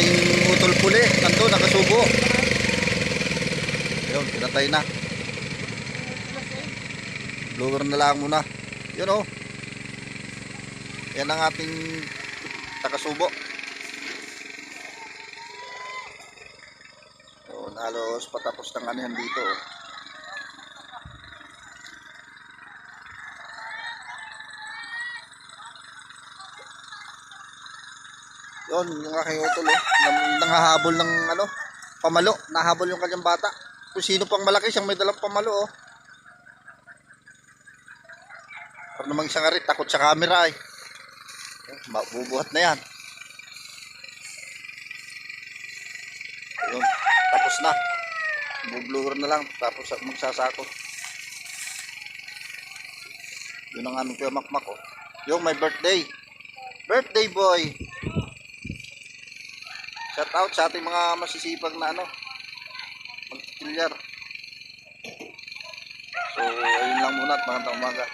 aking utol puli. Nandun, nakasubo. Yun, pinatay na. Blower na lang muna. Yun oh. Yan ang ating takasubo. Yun, halos patapos ng anihan dito oh. Yun, yung aking utol oh. Nangahabol ng ano, pamalo. Nahabol yung kanyang bata. Kung sino pang malaki siyang may dalang pamalo oh. Para namang isang arit, takot sa camera eh. Mabubuhat na yan. Yun, tapos na. Bublower na lang, tapos magsasakot. Yun ang aming kuya Makmak oh. Yung may birthday. Birthday boy. Shout out sa ating mga masisipag na ano, magtikilyar. So ayun lang muna at magandang umaga.